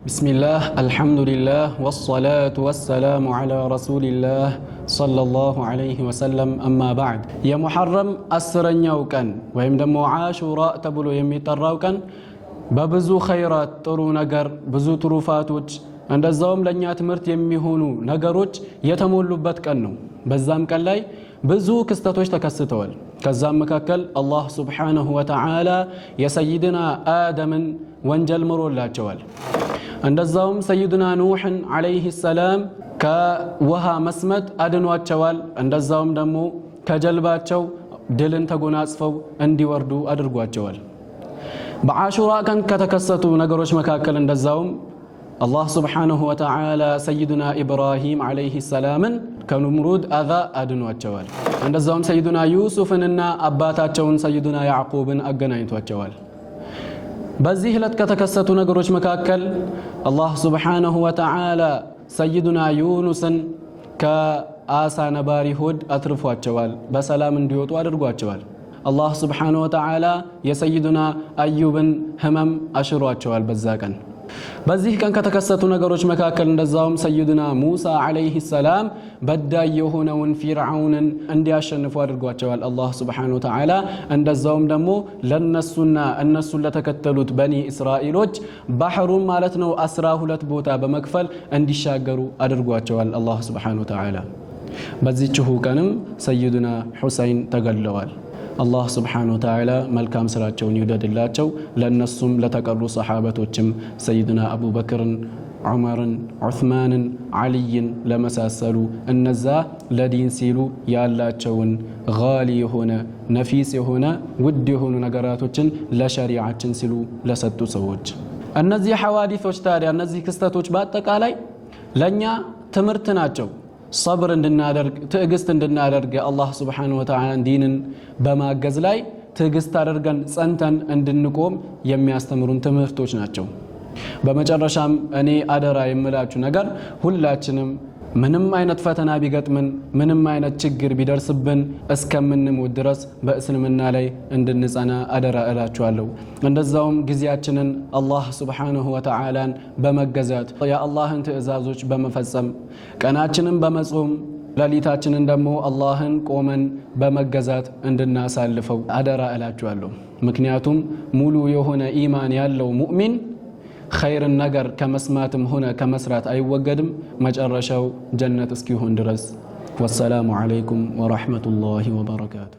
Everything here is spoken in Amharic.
بسم الله الحمد لله والصلاة والسلام على رسول الله صلى الله عليه وسلم أما بعد يا محرم أسرنياو كان ويم دمو عاشوراء تبلو يميطراو كان ببزو خيرات ጥሩ ነገር ብዙ ትሩፋቶች እንደዛውም ለኛ ትምርት የሚሆኑ ነገሮች የተሞሉበት ቀን ነው። በዛም ቀን ላይ ብዙ ክስተቶች ተከስተዋል። ከዛም መካከል አላህ Subhanahu Wa Ta'ala የሰይድና አደምን ወንጀል ምሮላቸዋል። እንደዛውም ሰይድና ኑህን አለይሂ ሰላም ከውሃ መስመጥ አድኗቸዋል። እንደዛውም ደግሞ ከጀልባቸው ድልን ተጎናጽፈው እንዲወርዱ አድርጓቸዋል። በአሹራ ቀን ከተከሰቱ ነገሮች መካከል እንደዛውም አላህ Subhanahu Wa Ta'ala ሰይድና ኢብራሂም አለይሂ ሰላምን ከኑምሩድ አዛ አድኗቸዋል። እንደዛውም ሰይድና ዩሱፍንና አባታቸውን ሰይድና ያዕቁብን አገናኝቷቸዋል። በዚህ ዕለት ከተከሰቱ ነገሮች መካከል አላህ Subhanahu Wa Ta'ala ሰይድና ዩኑስን ከአሳ ነባሪ ሆድ አትርፏቸዋል። በሰላም እንዲወጡ አድርጓቸዋል። አላህ Subhanahu Wa Ta'ala የሰይድና አዩብን ህመም አሽሯቸዋል በዛ ቀን። በዚህ ቀን ከተከሰቱ ነገሮች መካከል እንደዛውም ሰይድና ሙሳ አለይሂ ሰላም በዳይ የሆነውን ፊርዓውንን እንዲያሸንፉ አድርጓቸዋል አላህ Subhanahu Wa Ta'ala። እንደዛውም ደግሞ ለነሱና እነሱን ለተከተሉት በኒ እስራኤሎች ባህሩን ማለት ነው 12 ቦታ በመክፈል እንዲሻገሩ አድርጓቸዋል አላህ Subhanahu Wa Ta'ala። በዚህው ቀንም ሰይድና ሁሰይን ተገለዋል። አላህ Subhanahu Wa Ta'ala መልካም ስራቸውን ይውደድላቸው። ለነሱም ለተቀሩ ሰሃበቶችም ሰይድና አቡበክርን፣ ዑመርን፣ ዑስማንን፣ ዓሊይን ለመሳሰሉ እነዛ ለዲን ሲሉ ያላቸውን ጋሊ የሆነ ነፊስ የሆነ ውድ የሆኑ ነገራቶችን ለሸሪዓችን ሲሉ ለሰጡ ሰዎች እነዚህ ሐዋዲሶች ታዲያ እነዚህ ክስተቶች በአጠቃላይ ለኛ ትምርት ናቸው። صبر እንድናደርግ ትዕግስት እንድናደርግ አላህ Subhanahu Wa Ta'ala ዲንን በማገዝ ላይ ትዕግስት አድርገን ጸንተን እንድንቆም የሚያስተምሩን ትምህርቶች ናቸው። በመጨረሻም እኔ አደራ የምላችሁ ነገር ሁላችንም ምንም አይነት ፈተና ቢገጥምን ምንም አይነት ችግር ቢደርስብን እስከምንሞት ድረስ በእስልምና ላይ እንድንጸና አደራ እላችኋለሁ። እንደዛውም ጊዜያችንን አላህ Subhanahu Wa Ta'ala በመገዛት የአላህን ትዕዛዞች በመፈጸም ቀናችንን በመጾም ሌሊታችንን ደግሞ አላህን ቆመን በመገዛት እንድናሳልፈው አደራ እላችኋለሁ። ምክንያቱም ሙሉ የሆነ ኢማን ያለው ሙእሚን خير النجر كمسماتم هنا كمسرات أي وجدم مجرشوا جنة اسكيهون درس. والسلام عليكم ورحمة الله وبركاته.